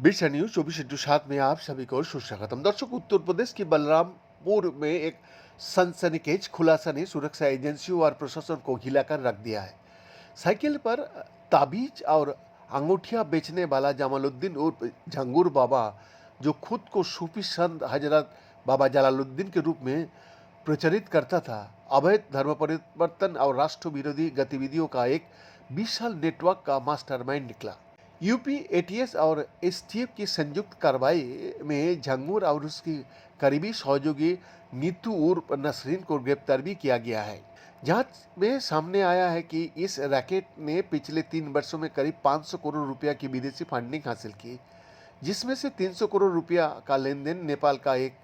विशा न्यूज 24/7 में आप सभी को सुस्वागतम। दर्शक, उत्तर प्रदेश के बलरामपुर में एक सनसनीखेज खुलासा ने सुरक्षा एजेंसियों और प्रशासन को हिलाकर रख दिया है। साइकिल पर ताबीज और अंगूठियां बेचने वाला जमालुद्दीन उर्फ झंगूर बाबा, जो खुद को सूफी संत हजरत बाबा जलालुद्दीन के रूप में प्रचलित करता था, अवैध धर्म परिवर्तन और राष्ट्र विरोधी गतिविधियों का एक विशाल नेटवर्क का मास्टरमाइंड निकला। यूपी एटीएस और एसटीएफ की संयुक्त कार्रवाई में झंगूर और उसकी करीबी सहयोगी नीतू उर्फ नसरीन को गिरफ्तार भी किया गया है। जांच में सामने आया है कि इस रैकेट ने पिछले 3 वर्षों में करीब 500 करोड़ रुपया की विदेशी फंडिंग हासिल की, जिसमें से 300 करोड़ रुपया का लेन देन नेपाल का एक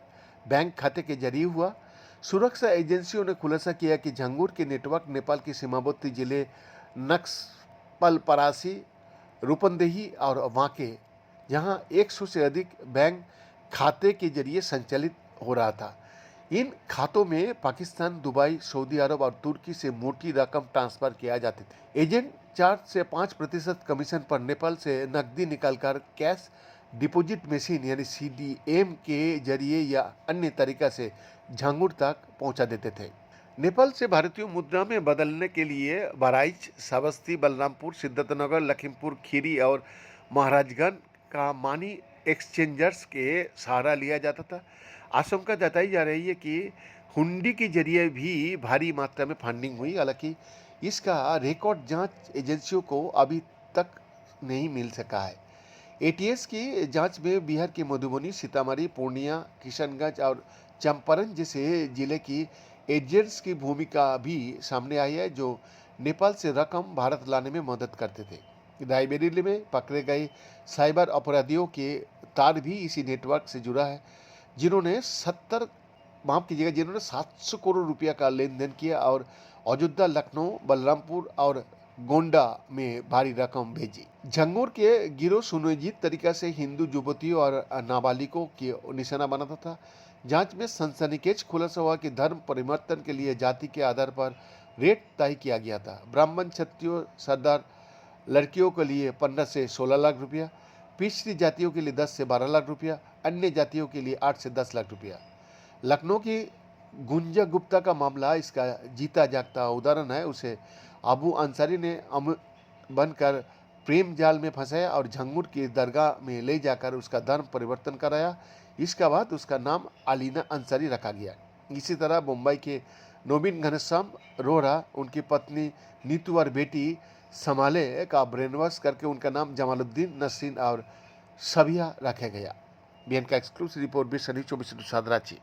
बैंक खाते के जरिए हुआ। सुरक्षा एजेंसियों ने खुलासा किया कि झंगूर के नेटवर्क नेपाल के सीमावर्ती जिले नक्सपलपरासी, रूपंदेही और वांके, जहां 100 से अधिक बैंक खाते के जरिए संचालित हो रहा था। इन खातों में पाकिस्तान, दुबई, सऊदी अरब और तुर्की से मोटी रकम ट्रांसफर किया जाते थे। एजेंट 4 से 5% कमीशन पर नेपाल से नकदी निकालकर कैश डिपॉजिट मशीन यानी सीडीएम के जरिए या अन्य तरीका से झांगुर तक पहुंचा देते थे। नेपाल से भारतीय मुद्रा में बदलने के लिए बहराइच, श्रावस्ती, बलरामपुर, सिद्धार्थनगर, लखीमपुर खीरी और महाराजगंज का मनी एक्सचेंजर्स के सहारा लिया जाता था। आशंका जताई जा रही है कि हुंडी के जरिए भी भारी मात्रा में फंडिंग हुई। हालांकि इसका रिकॉर्ड जांच एजेंसियों को अभी तक नहीं मिल सका है। एटीएस की जांच में बिहार के मधुबनी, सीतामढ़ी, पूर्णिया, किशनगंज और चंपारण जैसे जिले की एजेंट्स की भूमिका भी सामने आई है, जो नेपाल से रकम भारत लाने में मदद करते थे। रायबरेली में पकड़े गए साइबर अपराधियों के तार भी इसी नेटवर्क से जुड़ा है, जिन्होंने 700 करोड़ रुपया का लेन देन किया और अयोध्या, लखनऊ, बलरामपुर और गोंडा में भारी रकम भेजी। झंगूर के गिरोह सुनियोजित तरीका से हिंदू युवतियों और नाबालिगों की निशाना बनाता था। जांच में सनसनीखेज खुलासा हुआ कि धर्म परिवर्तन के लिए जाति के आधार पर रेट तय किया गया था। ब्राह्मण, क्षत्रिय, सरदार लड़कियों के लिए 15 से 16 लाख रुपया, पिछड़ी जातियों के लिए 10 से 12 लाख रुपया, अन्य जातियों के लिए 8 से 10 लाख रुपया। लखनऊ की गुंजा गुप्ता का मामला इसका जीता जागता उदाहरण है। उसे अबू अंसारी ने बनकर प्रेम जाल में फंसाया और झंगूर की दरगाह में ले जाकर उसका धर्म परिवर्तन कराया। इसके बाद उसका नाम अलीना अंसारी रखा गया। इसी तरह मुंबई के नवीन घनश्याम रोहरा, उनकी पत्नी नीतू और बेटी समाले का ब्रेन वॉश करके उनका नाम जमालुद्दीन, नसरीन और सबिया रखा गया। बीएन का एक्सक्लूसिव रिपोर्ट, विशा न्यूज 24/7 रांची।